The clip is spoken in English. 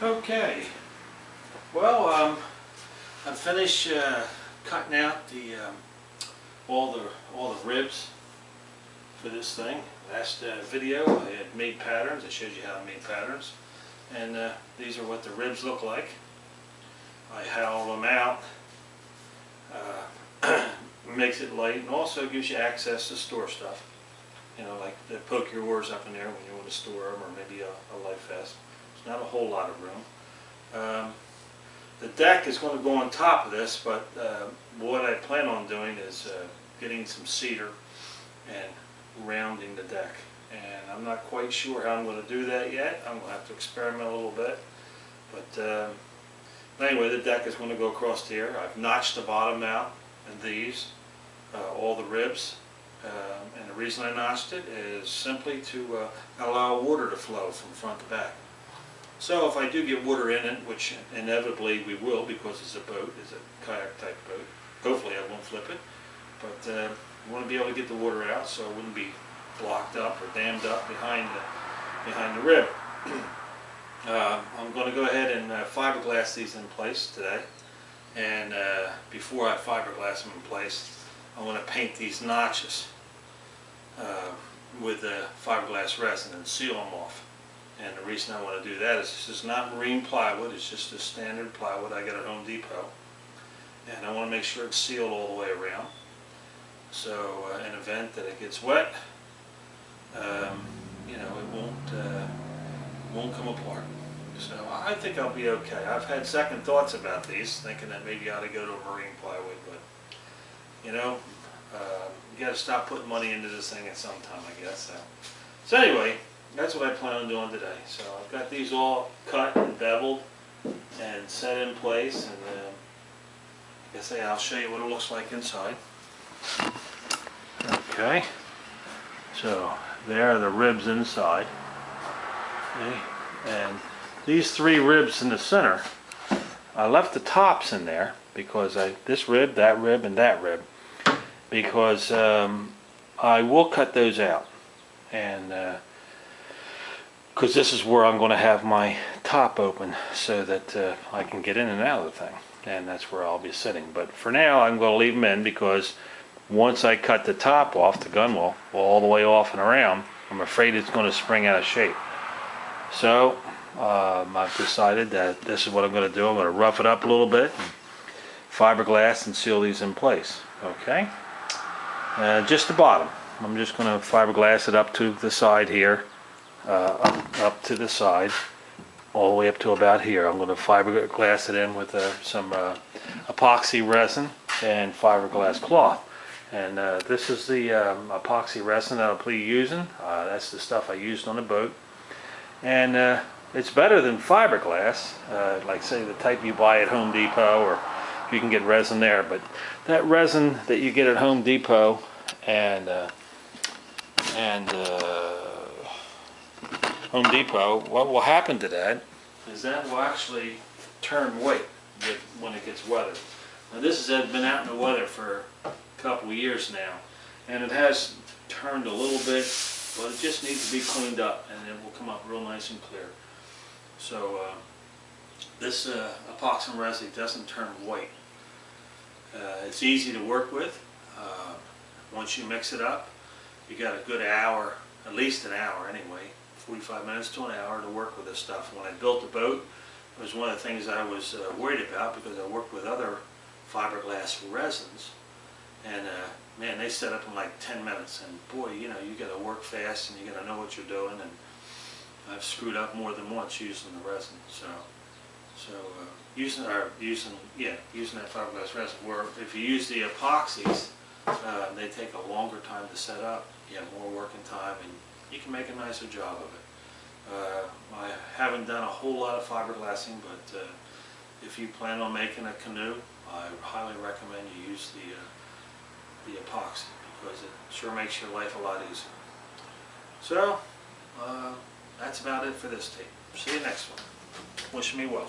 Okay, well, I finished cutting out the all the ribs for this thing. Last video I had made patterns. I showed you how I made patterns, and these are what the ribs look like. I hollowed them out. Makes it light, and also gives you access to store stuff. You know, like the poke your oars up in there when you want to store them, or maybe a life vest. There's not a whole lot of room. The deck is going to go on top of this, but what I plan on doing is getting some cedar and rounding the deck. And I'm not quite sure how I'm going to do that yet. I'm going to have to experiment a little bit. But anyway, the deck is going to go across here. I've notched the bottom out and these, all the ribs. And the reason I notched it is simply to allow water to flow from front to back. So if I do get water in it, which inevitably we will because it's a boat, it's a kayak type boat, hopefully I won't flip it, but I want to be able to get the water out so it wouldn't be blocked up or dammed up behind the rib. I'm going to go ahead and fiberglass these in place today, and before I fiberglass them in place, I want to paint these notches with fiberglass resin and seal them off. And the reason I want to do that is this is not marine plywood, it's just a standard plywood I got at Home Depot. And I want to make sure it's sealed all the way around. So in event that it gets wet, you know, it won't come apart. So I think I'll be okay. I've had second thoughts about these, thinking that maybe I ought to go to a marine plywood, but you know, you got to stop putting money into this thing at some time, I guess. So anyway, that's what I plan on doing today. So I've got these all cut and beveled and set in place, and I guess I'll show you what it looks like inside. Okay, so there are the ribs inside. Okay. And these three ribs in the center, I left the tops in there because this rib, that rib, and that rib, because I will cut those out, and because this is where I'm going to have my top open so that I can get in and out of the thing, and that's where I'll be sitting. But for now I'm going to leave them in, because once I cut the top off, the gunwale, all the way off and around, I'm afraid it's going to spring out of shape. So I've decided that this is what I'm going to do. I'm going to rough it up a little bit, and fiberglass and seal these in place. Okay, just the bottom. I'm just going to fiberglass it up to the side here, up to the side, all the way up to about here. I'm going to fiberglass it in with some epoxy resin and fiberglass cloth. And this is the epoxy resin that I'll be using. That's the stuff I used on the boat. And it's better than fiberglass, like say the type you buy at Home Depot, or you can get resin there. But that resin that you get at Home Depot and Home Depot, what will happen to that is that will actually turn white when it gets weathered. Now this has been out in the weather for a couple of years now, and it has turned a little bit, but it just needs to be cleaned up, and it will come up real nice and clear. So this epoxy resin doesn't turn white. It's easy to work with. Once you mix it up, you got a good hour, at least an hour anyway, 45 minutes to an hour to work with this stuff. When I built the boat, it was one of the things I was worried about, because I worked with other fiberglass resins, and man, they set up in like 10 minutes, and boy, you know, you got to work fast and you got to know what you're doing, and I've screwed up more than once using the resin. So using that fiberglass resin, where if you use the epoxies, they take a longer time to set up. You have more working time, and you can make a nicer job of it. I haven't done a whole lot of fiberglassing, but if you plan on making a canoe, I highly recommend you use the epoxy, because it sure makes your life a lot easier. So that's about it for this tape. See you next one. Wish me well.